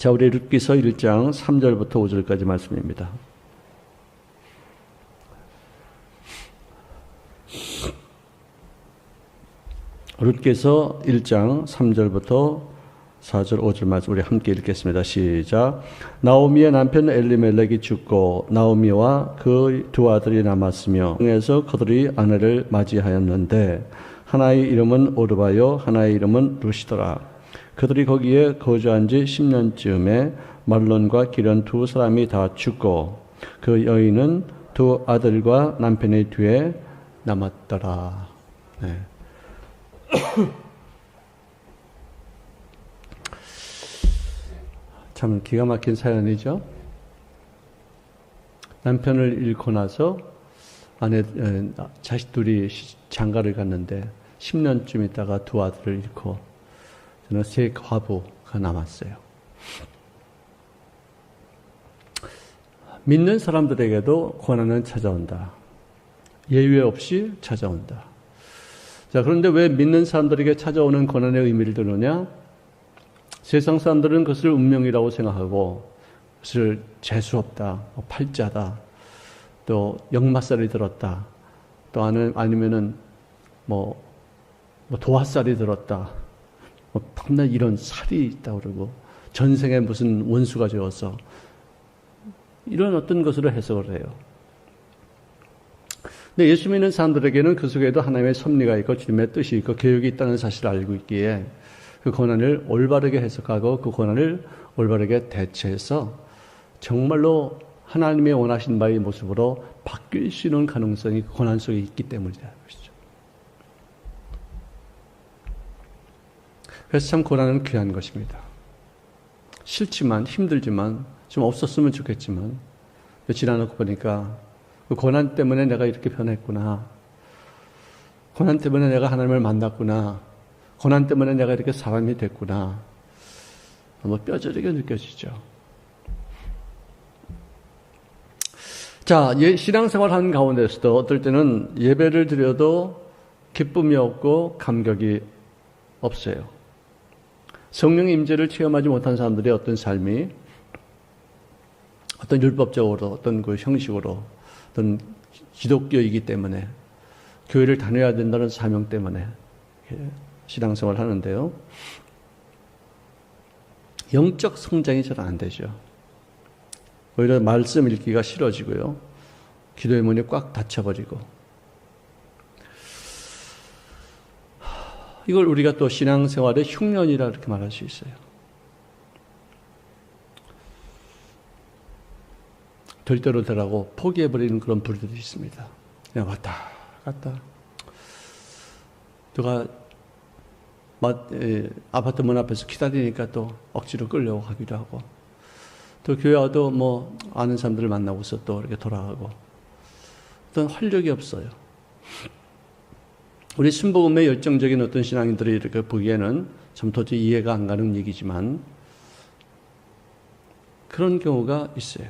자, 우리 룻기서 1장 3절부터 5절까지 말씀입니다. 룻기서 1장 3절부터 4절 5절 말씀 우리 함께 읽겠습니다. 시작. 나오미의 남편 엘리멜렉이 죽고 나오미와 그 두 아들이 남았으며 그래서 그들이 아내를 맞이하였는데 하나의 이름은 오르바요 하나의 이름은 룻이더라. 그들이 거기에 거주한 지 10년쯤에 말론과 기련 두 사람이 다 죽고 그 여인은 두 아들과 남편의 뒤에 남았더라. 네. 참 기가 막힌 사연이죠. 남편을 잃고 나서 자식 둘이 장가를 갔는데 10년쯤 있다가 두 아들을 잃고 저는 세 과부가 남았어요. 믿는 사람들에게도 고난은 찾아온다. 예외 없이 찾아온다. 자, 그런데 왜 믿는 사람들에게 찾아오는 고난의 의미를 두느냐? 세상 사람들은 그것을 운명이라고 생각하고 그것을 재수없다, 팔자다, 또 역마살이 들었다, 또 아니면은 도화살이 들었다, 밤낮 이런 살이 있다고 그러고 전생에 무슨 원수가 되어서 이런 어떤 것으로 해석을 해요. 근데 예수 믿는 사람들에게는 그 속에도 하나님의 섭리가 있고 주님의 뜻이 있고 계획이 있다는 사실을 알고 있기에 그 고난을 올바르게 해석하고 그 고난을 올바르게 대처해서 정말로 하나님의 원하신 바의 모습으로 바뀔 수 있는 가능성이 그 고난 속에 있기 때문이라는 것이죠. 그래서 참 고난은 귀한 것입니다. 싫지만 힘들지만 좀 없었으면 좋겠지만 지나놓고 보니까 그 고난 때문에 내가 이렇게 변했구나. 고난 때문에 내가 하나님을 만났구나. 고난 때문에 내가 이렇게 사람이 됐구나. 뼈저리게 느껴지죠. 자, 신앙생활 하는 가운데서도 어떨 때는 예배를 드려도 기쁨이 없고 감격이 없어요. 성령의 임재를 체험하지 못한 사람들의 어떤 삶이 어떤 율법적으로 어떤 그 형식으로 어떤 기독교이기 때문에 교회를 다녀야 된다는 사명 때문에 신앙생활을 하는데요. 영적 성장이 잘 안 되죠. 오히려 말씀 읽기가 싫어지고요. 기도의 문이 꽉 닫혀버리고. 이걸 우리가 또 신앙생활의 흉년이라 이렇게 말할 수 있어요. 될 대로 되라고 포기해버리는 그런 불들이 있습니다. 그냥 왔다 갔다. 누가 아파트 문 앞에서 기다리니까 또 억지로 끌려고 하기도 하고, 또 교회 와도 아는 사람들을 만나고서 또 이렇게 돌아가고, 어떤 활력이 없어요. 우리 순복음의 열정적인 어떤 신앙인들이 이렇게 보기에는 참 도저히 이해가 안 가는 얘기지만 그런 경우가 있어요.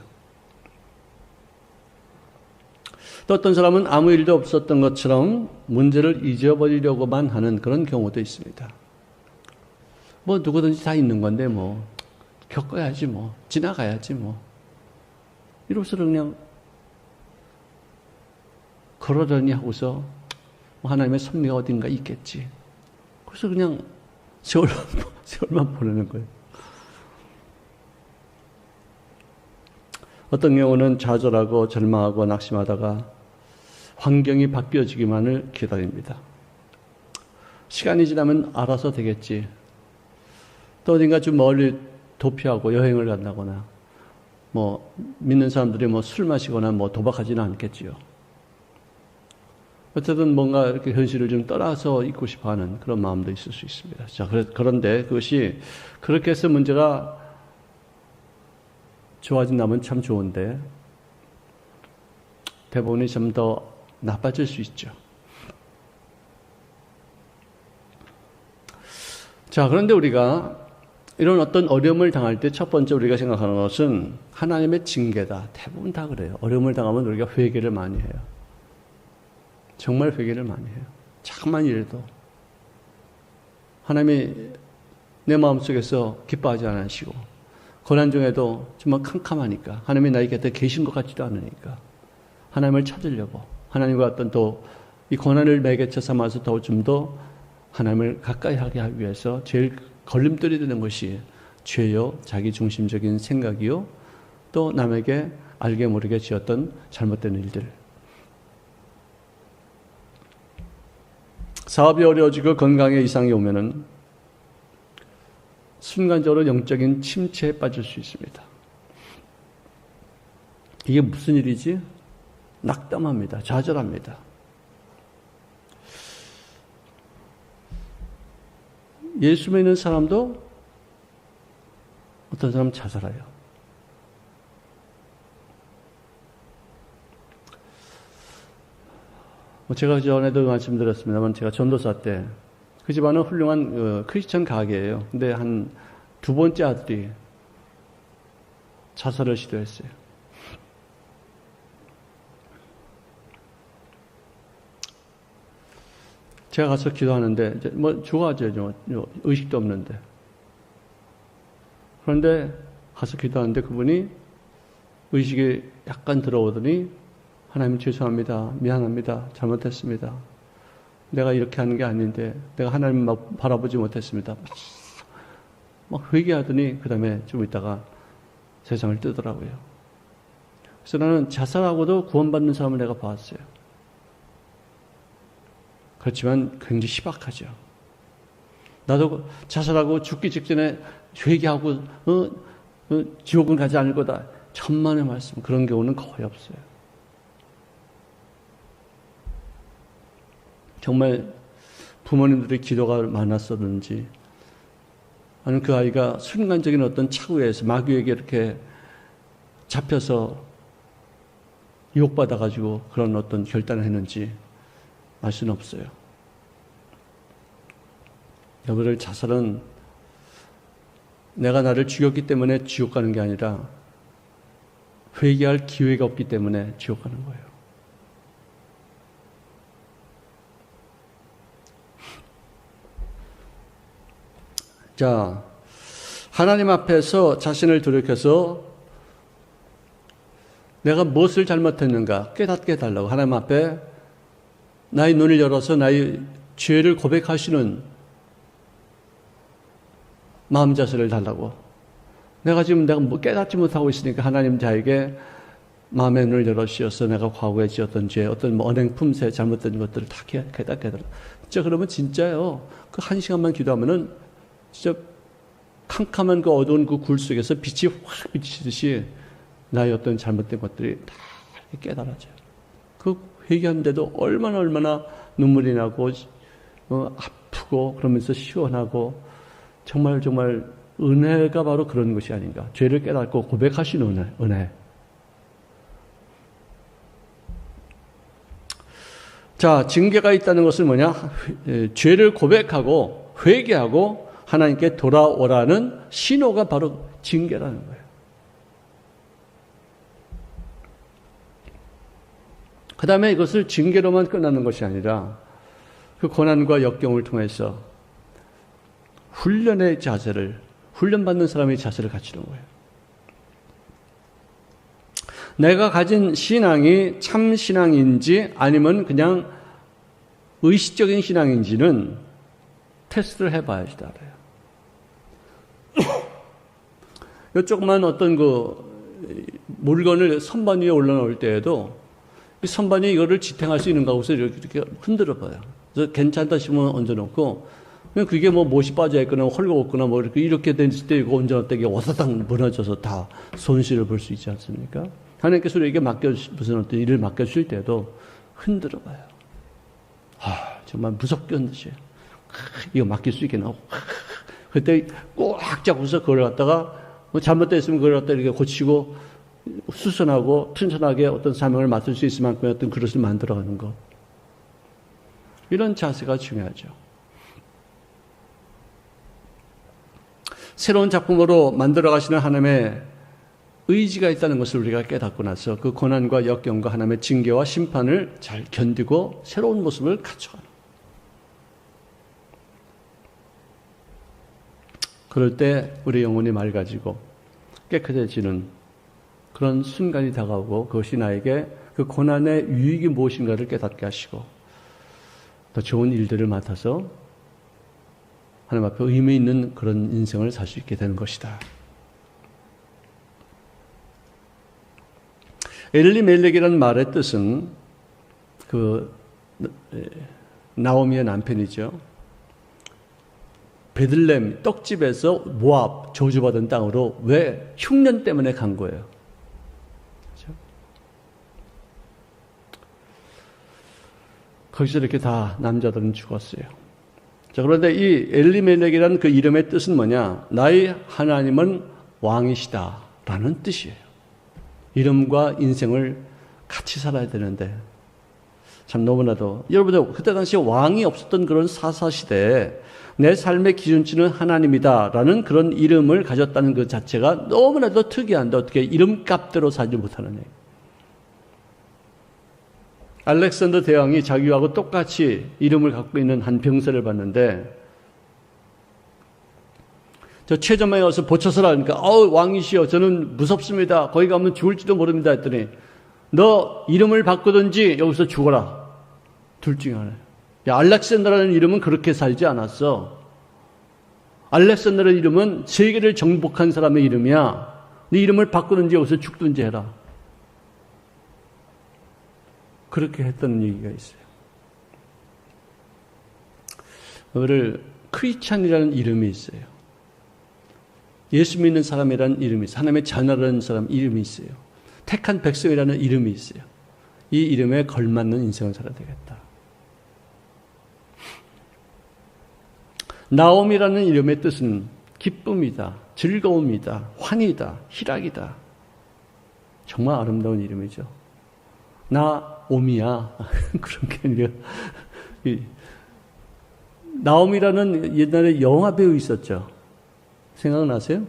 또 어떤 사람은 아무 일도 없었던 것처럼 문제를 잊어버리려고만 하는 그런 경우도 있습니다. 누구든지 다 있는 건데 겪어야지 지나가야지 이러고서 그냥 걸어더니 하고서 하나님의 섭리가 어딘가 있겠지. 그래서 그냥 세월만 보내는 거예요. 어떤 경우는 좌절하고 절망하고 낙심하다가 환경이 바뀌어지기만을 기다립니다. 시간이 지나면 알아서 되겠지. 또 어딘가 좀 멀리 도피하고 여행을 간다거나 믿는 사람들이 술 마시거나 도박하지는 않겠지요. 어쨌든 뭔가 이렇게 현실을 좀 떠나서 있고 싶어 하는 그런 마음도 있을 수 있습니다. 자, 그런데 그것이 그렇게 해서 문제가 좋아진다면 참 좋은데 대부분이 좀 더 나빠질 수 있죠. 자, 그런데 우리가 이런 어떤 어려움을 당할 때 첫 번째 우리가 생각하는 것은 하나님의 징계다. 대부분 다 그래요. 어려움을 당하면 우리가 회개를 많이 해요. 정말 회개를 많이 해요. 잠깐만 이래도 하나님이 내 마음속에서 기뻐하지 않으시고 고난 중에도 정말 캄캄하니까, 하나님이 나의 곁에 계신 것 같지도 않으니까 하나님을 찾으려고, 하나님과 어떤 또 이 고난을 매개체 삼아서 더 좀 더 하나님을 가까이 하게 하기 위해서 제일 걸림돌이 되는 것이 죄요, 자기 중심적인 생각이요, 또 남에게 알게 모르게 지었던 잘못된 일들. 사업이 어려워지고 건강에 이상이 오면은 순간적으로 영적인 침체에 빠질 수 있습니다. 이게 무슨 일이지? 낙담합니다. 좌절합니다. 예수 믿는 사람도 어떤 사람은 자살해요. 제가 전에도 말씀드렸습니다만, 제가 전도사 때 그 집안은 훌륭한 크리스천 가게예요. 근데 한 두 번째 아들이 자살을 시도했어요. 제가 가서 기도하는데, 이제 뭐 좋아하죠. 의식도 없는데. 그런데 가서 기도하는데 그분이 의식이 약간 들어오더니, 하나님 죄송합니다. 미안합니다. 잘못했습니다. 내가 이렇게 하는 게 아닌데 내가 하나님 막 바라보지 못했습니다. 막 회개하더니 그 다음에 좀 있다가 세상을 뜨더라고요. 그래서 나는 자살하고도 구원받는 사람을 내가 봤어요. 그렇지만 굉장히 희박하죠. 나도 자살하고 죽기 직전에 회개하고 지옥은 가지 않을 거다. 천만의 말씀. 그런 경우는 거의 없어요. 정말 부모님들의 기도가 많았었는지, 아니면 그 아이가 순간적인 어떤 착오에서 마귀에게 이렇게 잡혀서 유혹받아가지고 그런 어떤 결단을 했는지 알 수는 없어요. 여러분들, 자살은 내가 나를 죽였기 때문에 지옥 가는 게 아니라 회개할 기회가 없기 때문에 지옥 가는 거예요. 자, 하나님 앞에서 자신을 돌이켜서 내가 무엇을 잘못했는가 깨닫게 해달라고, 하나님 앞에 나의 눈을 열어서 나의 죄를 고백하시는 마음 자세를 달라고. 내가 지금 뭐 깨닫지 못하고 있으니까 하나님 자에게 마음의 눈을 열어주셔서 내가 과거에 지었던 죄, 어떤 뭐 언행 품새 잘못된 것들을 다 깨닫게 해달라고. 진짜 그러면 진짜요. 그 한 시간만 기도하면은 진짜 캄캄한 그 어두운 그 굴 속에서 빛이 확 비치듯이 나의 어떤 잘못된 것들이 다 깨달아져요. 그 회개하는데도 얼마나 눈물이 나고 아프고 그러면서 시원하고, 정말 은혜가 바로 그런 것이 아닌가. 죄를 깨닫고 고백하시는 은혜. 자, 징계가 있다는 것은 뭐냐? 죄를 고백하고 회개하고 하나님께 돌아오라는 신호가 바로 징계라는 거예요. 그 다음에 이것을 징계로만 끝나는 것이 아니라 그 고난과 역경을 통해서 훈련의 자세를, 훈련받는 사람의 자세를 갖추는 거예요. 내가 가진 신앙이 참 신앙인지 아니면 그냥 의식적인 신앙인지는 테스트를 해봐야지 알아요. 이 조그만 어떤 그 물건을 선반 위에 올려놓을 때에도 이 선반이 이거를 지탱할 수 있는가 하고서 이렇게 흔들어 봐요. 그래서 괜찮다 싶으면 얹어놓고, 그게 뭐 못이 빠져있거나 헐거웠거나 뭐 이렇게 됐을 때 이거 얹어놨다 이게 와사닥 무너져서 다 손실을 볼 수 있지 않습니까? 하나님께서 우리에게 무슨 어떤 일을 맡겨주실 때도 흔들어 봐요. 정말 무섭게 흔드셔요. 이거 맡길 수 있겠나? 그때 꽉 잡고서 그걸 갖다가 뭐 잘못됐으면 그걸 갖다 이렇게 고치고 수선하고 튼튼하게 어떤 사명을 맡을 수 있을 만큼의 어떤 그릇을 만들어가는 것. 이런 자세가 중요하죠. 새로운 작품으로 만들어가시는 하나님의 의지가 있다는 것을 우리가 깨닫고 나서 그 고난과 역경과 하나님의 징계와 심판을 잘 견디고 새로운 모습을 갖춰가는. 그럴 때 우리 영혼이 맑아지고 깨끗해지는 그런 순간이 다가오고 그것이 나에게 그 고난의 유익이 무엇인가를 깨닫게 하시고 더 좋은 일들을 맡아서 하나님 앞에 의미 있는 그런 인생을 살 수 있게 되는 것이다. 엘리멜렉이라는 말의 뜻은 그 나오미의 남편이죠. 베들레헴 떡집에서 모압 저주받은 땅으로 왜 흉년 때문에 간 거예요. 그렇죠? 거기서 이렇게 다 남자들은 죽었어요. 자, 그런데 이 엘리멜렉이라는 그 이름의 뜻은 뭐냐? 나의 하나님은 왕이시다라는 뜻이에요. 이름과 인생을 같이 살아야 되는데 참 너무나도 여러분들 그때 당시에 왕이 없었던 그런 사사시대에 내 삶의 기준치는 하나님이다라는 그런 이름을 가졌다는 그 자체가 너무나도 특이한데 어떻게 이름값대로 살지 못하는 얘기. 알렉산더 대왕이 자기하고 똑같이 이름을 갖고 있는 한 병사를 봤는데 저 최전방에 와서 보초서라 하니까 왕이시여 저는 무섭습니다. 거기 가면 죽을지도 모릅니다 했더니 너 이름을 바꾸든지 여기서 죽어라. 둘 중에 하나예요. 알렉산더라는 이름은 그렇게 살지 않았어. 알렉산더라는 이름은 세계를 정복한 사람의 이름이야. 네 이름을 바꾸든지 여기서 죽든지 해라. 그렇게 했던 얘기가 있어요. 그거를 크리스찬이라는 이름이 있어요. 예수 믿는 사람이라는 이름이 있어요. 하나님의 자녀라는 사람 이름이 있어요. 택한 백성이라는 이름이 있어요. 이 이름에 걸맞는 인생을 살아야 되겠다. 나옴이라는 이름의 뜻은 기쁨이다, 즐거움이다, 환희다, 희락이다. 정말 아름다운 이름이죠. 나오미야 그런 게 아니라 나옴이라는 옛날에 영화 배우 있었죠. 생각나세요?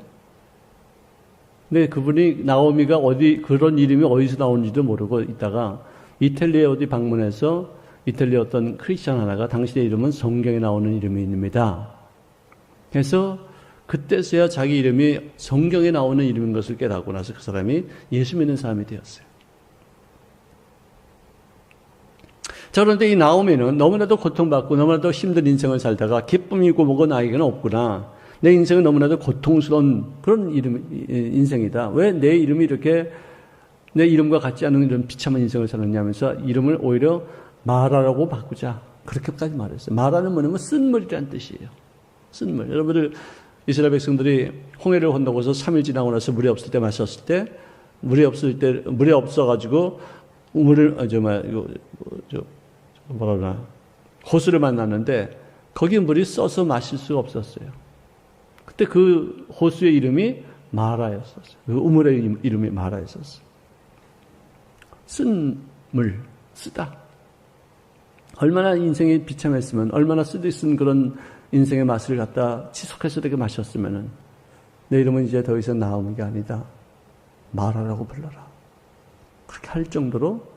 근데 그분이 나오미가 어디 그런 이름이 어디서 나오는지도 모르고 있다가 이탈리아 어디 방문해서 이탈리아 어떤 크리스찬 하나가 당신의 이름은 성경에 나오는 이름입니다. 그래서 그때서야 자기 이름이 성경에 나오는 이름인 것을 깨닫고 나서 그 사람이 예수 믿는 사람이 되었어요. 자, 그런데 이 나오미는 너무나도 고통받고 너무나도 힘든 인생을 살다가 기쁨이고 뭐고 나에게는 없구나. 내 인생은 너무나도 고통스러운 그런 인생이다. 왜 내 이름이 이렇게 내 이름과 같지 않은 이런 비참한 인생을 살았냐 하면서 이름을 오히려 마라라고 바꾸자. 그렇게까지 말했어요. 마라는 뭐냐면 쓴물이라는 뜻이에요. 쓴물. 여러분들 이스라엘 백성들이 홍해를 건너고서 3일 지나고 나서 물이 없을 때 마셨을 때 물이 없어가지고 호수를 만났는데 거기 물이 써서 마실 수가 없었어요. 그때 그 호수의 이름이 마라였었어요. 그 우물의 이름이 마라였었어요. 쓴 물, 쓰다. 얼마나 인생이 비참했으면, 얼마나 쓰디쓴 그런 인생의 맛을 갖다 지속해서 이렇게 마셨으면은 내 이름은 이제 더 이상 나오미가 아니다. 마라라고 불러라. 그렇게 할 정도로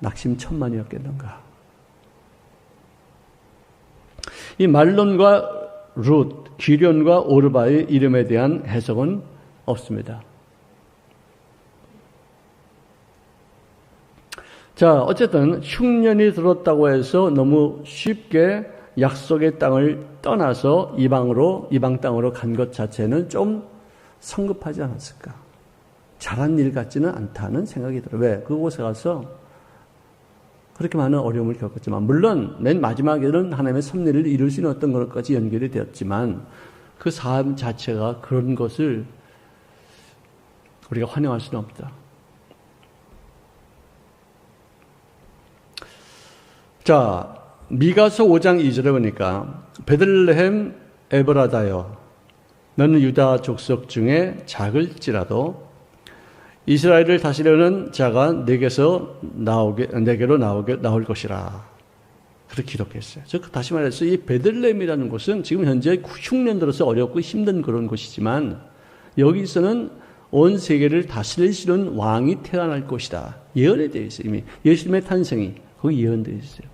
낙심천만이었겠는가. 이 말론과 룻, 기련과 오르바의 이름에 대한 해석은 없습니다. 자, 어쨌든 흉년이 들었다고 해서 너무 쉽게 약속의 땅을 떠나서 이방 땅으로 간 것 자체는 좀 성급하지 않았을까. 잘한 일 같지는 않다는 생각이 들어요. 왜? 그곳에 가서 그렇게 많은 어려움을 겪었지만, 물론 맨 마지막에는 하나님의 섭리를 이룰 수 있는 어떤 것까지 연결이 되었지만 그 삶 자체가 그런 것을 우리가 환영할 수는 없다. 자, 미가서 5장 2절에 보니까 베들레헴 에브라다여 너는 유다 족속 중에 작을지라도 이스라엘을 다스리려는 자가 내게로 나올 것이라. 그렇게 기록했어요. 즉 다시 말해서 이 베들레헴이라는 곳은 지금 현재 흉년 들어서 어렵고 힘든 그런 곳이지만 여기서는 온 세계를 다스릴 수 있는 왕이 태어날 것이다. 예언이 되어 있어요. 이미 예수님의 탄생이 거기 예언되어 있어요.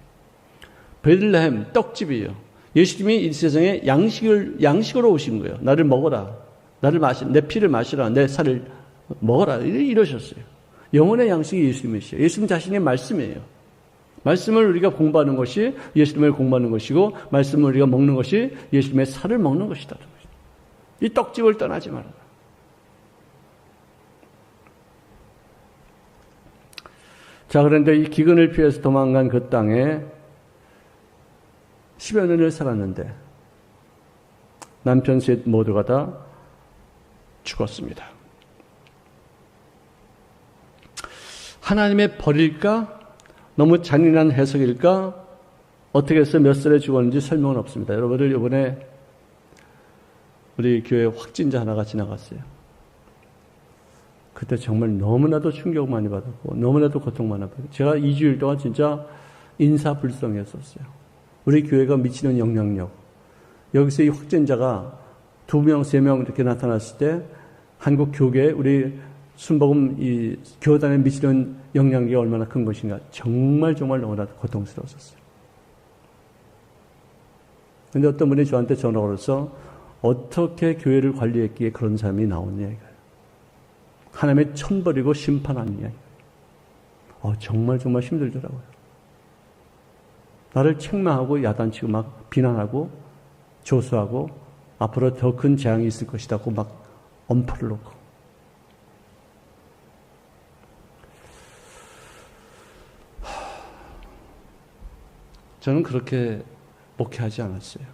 베들레헴 떡집이에요. 예수님이 이 세상에 양식으로 오신 거예요. 나를 먹어라. 내 피를 마시라. 내 살을 먹어라. 이러셨어요. 영혼의 양식이 예수님이시죠. 예수님 자신의 말씀이에요. 말씀을 우리가 공부하는 것이 예수님을 공부하는 것이고 말씀을 우리가 먹는 것이 예수님의 살을 먹는 것이다. 이 떡집을 떠나지 말아라. 자, 그런데 이 기근을 피해서 도망간 그 땅에 10여 년을 살았는데 남편 셋 모두가 다 죽었습니다. 하나님의 벌일까? 너무 잔인한 해석일까? 어떻게 해서 몇 살에 죽었는지 설명은 없습니다. 여러분들 이번에 우리 교회 확진자 하나가 지나갔어요. 그때 정말 너무나도 충격 많이 받았고 너무나도 고통 많이 받았고 제가 2주일 동안 진짜 인사불성이었었어요. 우리 교회가 미치는 영향력, 여기서 이 확진자가 2명, 3명 이렇게 나타났을 때 한국 교계 우리 순복음 이 교단에 미치는 영향력이 얼마나 큰 것인가 정말 너무나도 고통스러웠었어요. 그런데 어떤 분이 저한테 전화가 와서 어떻게 교회를 관리했기에 그런 사람이 나오냐 이거예요. 하나님의 천벌이고 심판하느냐. 정말 힘들더라고요. 나를 책망하고 야단치고 막 비난하고 조소하고 앞으로 더 큰 재앙이 있을 것이라고 막 엄포를 놓고. 저는 그렇게 목회하지 않았어요.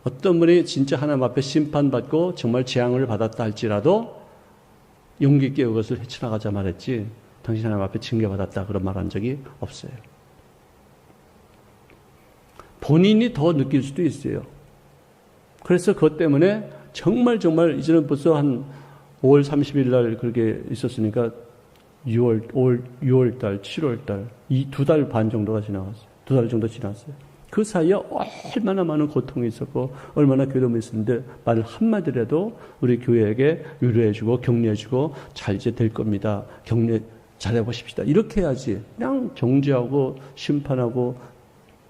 어떤 분이 진짜 하나님 앞에 심판받고 정말 재앙을 받았다 할지라도 용기 있게 그것을 헤쳐나가자 말했지 당신 하나님 앞에 징계받았다 그런 말 한 적이 없어요. 본인이 더 느낄 수도 있어요. 그래서 그것 때문에 정말 이제는 벌써 한 5월 30일 날 그렇게 있었으니까 6월달, 7월달 이 2달 반 정도가 지나갔어요. 2달 정도 지났어요. 그 사이에 얼마나 많은 고통이 있었고 얼마나 괴로움이 있었는데 말 한마디라도 우리 교회에게 위로해주고 격려해주고 잘 이제 될 겁니다. 격려 잘해보십시다. 이렇게 해야지. 그냥 정죄하고 심판하고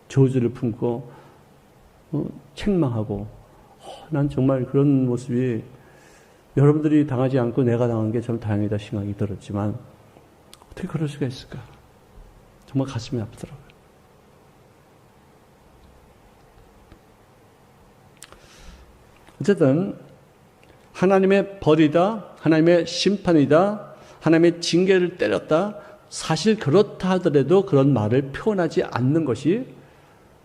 저주를 품고 책망하고 난 정말 그런 모습이 여러분들이 당하지 않고 내가 당한 게 참 다행이다 생각이 들었지만 어떻게 그럴 수가 있을까? 정말 가슴이 아프더라고요. 어쨌든 하나님의 벌이다, 하나님의 심판이다, 하나님의 징계를 때렸다. 사실 그렇다 하더라도 그런 말을 표현하지 않는 것이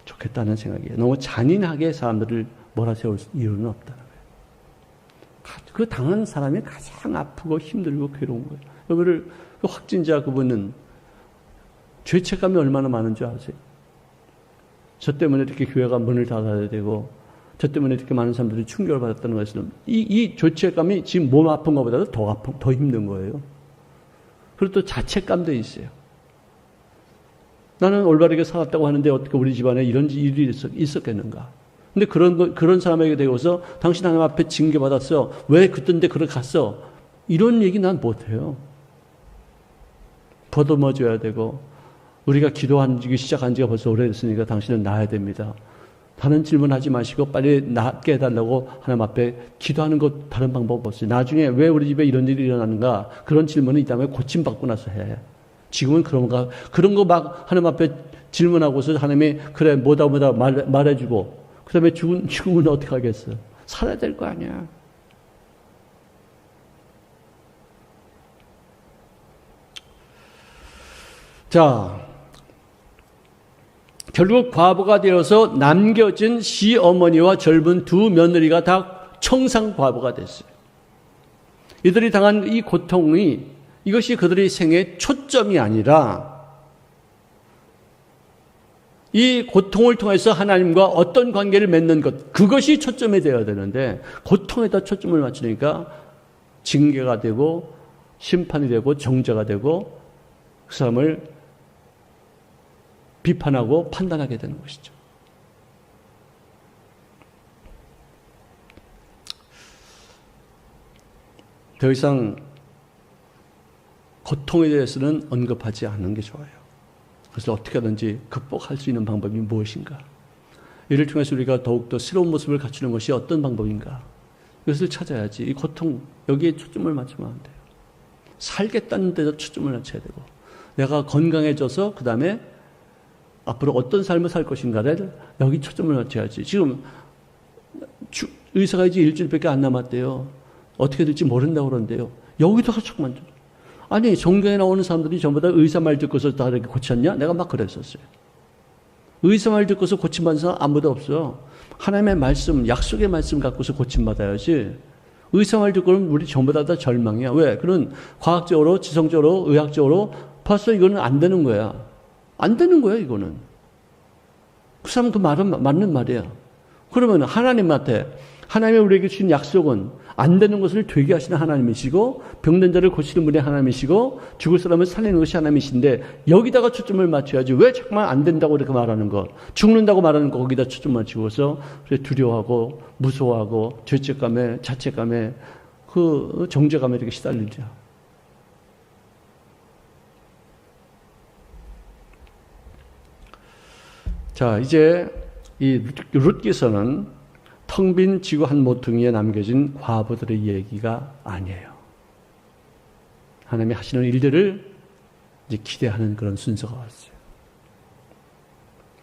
좋겠다는 생각이에요. 너무 잔인하게 사람들을 몰아세울 이유는 없다는 거예요. 그 당한 사람이 가장 아프고 힘들고 괴로운 거예요. 여러분들 그 확진자 그분은 죄책감이 얼마나 많은 줄 아세요? 저 때문에 이렇게 교회가 문을 닫아야 되고 저 때문에 이렇게 많은 사람들이 충격을 받았다는 것은 이 죄책감이 지금 몸 아픈 것보다도 더 힘든 거예요. 그리고 또 자책감도 있어요. 나는 올바르게 살았다고 하는데 어떻게 우리 집안에 이런 일이 있었겠는가. 근데 그런 사람에게 대고서 당신 하나님 앞에 징계받았어. 왜 그땐데 그렇게 갔어? 이런 얘기 난 못해요. 보듬어줘야 되고 우리가 기도하기 시작한 지가 벌써 오래됐으니까 당신은 나아야 됩니다. 다른 질문하지 마시고 빨리 낫게 해달라고 하나님 앞에 기도하는 것 다른 방법 없어요. 나중에 왜 우리 집에 이런 일이 일어나는가 그런 질문은 이따 고침받고 나서 해. 지금은 그런 거 막 하나님 앞에 질문하고서 하나님이 그래 뭐다 말해주고 그 다음에 죽으면 어떻게 하겠어? 살아야 될 거 아니야. 자, 결국 과부가 되어서 남겨진 시어머니와 젊은 두 며느리가 다 청상 과부가 됐어요. 이들이 당한 이 고통이 이것이 그들의 생애의 초점이 아니라 이 고통을 통해서 하나님과 어떤 관계를 맺는 것 그것이 초점이 되어야 되는데 고통에다 초점을 맞추니까 징계가 되고 심판이 되고 정죄가 되고 그 사람을 비판하고 판단하게 되는 것이죠. 더 이상 고통에 대해서는 언급하지 않는 게 좋아요. 그래서 어떻게 하든지 극복할 수 있는 방법이 무엇인가? 이를 통해서 우리가 더욱더 새로운 모습을 갖추는 것이 어떤 방법인가? 그것을 찾아야지. 이 고통, 여기에 초점을 맞추면 안 돼요. 살겠다는 데서 초점을 맞춰야 되고, 내가 건강해져서 그 다음에 앞으로 어떤 삶을 살 것인가를 여기 초점을 맞춰야지. 지금 의사가 이제 일주일밖에 안 남았대요. 어떻게 될지 모른다고 그러는데요. 여기다가 조금만 줘. 아니, 종교에 나오는 사람들이 전부 다 의사 말 듣고서 다 이렇게 고쳤냐? 내가 막 그랬었어요. 의사 말 듣고서 고침받은 사람 아무도 없어요. 하나님의 말씀, 약속의 말씀 갖고서 고침받아야지. 의사 말 듣고는 우리 전부 다 절망이야. 왜? 그런 과학적으로, 지성적으로, 의학적으로 벌써 이거는 안 되는 거야. 안 되는 거야, 이거는. 그 사람 그 말은 맞는 말이야. 그러면 하나님한테, 하나님이 우리에게 주신 약속은 안 되는 것을 되게 하시는 하나님이시고, 병든 자를 고치는 분이 하나님이시고, 죽을 사람을 살리는 것이 하나님이신데, 여기다가 초점을 맞춰야지. 왜 정말 안 된다고 이렇게 말하는 것, 죽는다고 말하는 거, 거기다 초점 맞추고서 두려워하고, 무서워하고, 죄책감에, 자책감에, 그 정죄감에 이렇게 시달리죠. 자, 이제 이 룻기서는 텅 빈 지구 한 모퉁이에 남겨진 과부들의 얘기가 아니에요. 하나님이 하시는 일들을 이제 기대하는 그런 순서가 왔어요.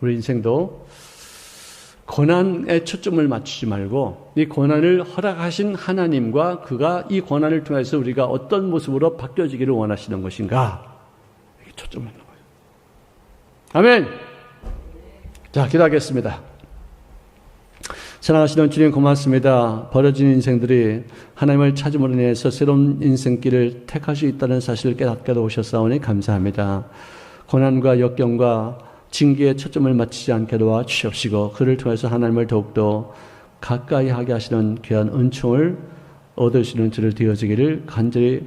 우리 인생도 고난에 초점을 맞추지 말고 이 고난을 허락하신 하나님과 그가 이 고난을 통해서 우리가 어떤 모습으로 바뀌어지기를 원하시는 것인가, 이게 초점을 놓는 거예요. 아멘. 자, 기도하겠습니다. 사랑하시는 주님 고맙습니다. 버려진 인생들이 하나님을 찾음으로 인해서 새로운 인생길을 택할 수 있다는 사실을 깨닫게 오셨사오니 감사합니다. 고난과 역경과 징계에 초점을 맞추지 않게 도와주시옵시고 그를 통해서 하나님을 더욱더 가까이 하게 하시는 귀한 은총을 얻으시는 줄을 되어지기를 간절히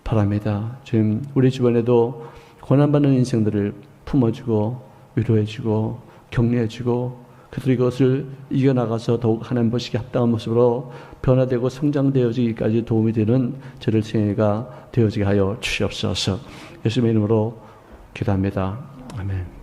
바랍니다. 주님, 우리 주변에도 고난받는 인생들을 품어주고 위로해주고 격려해주고 그들이 그것을 이겨나가서 더욱 하나님 보시기에 합당한 모습으로 변화되고 성장되어지기까지 도움이 되는 저를 생애가 되어지게 하여 주시옵소서. 예수님의 이름으로 기도합니다. 아멘.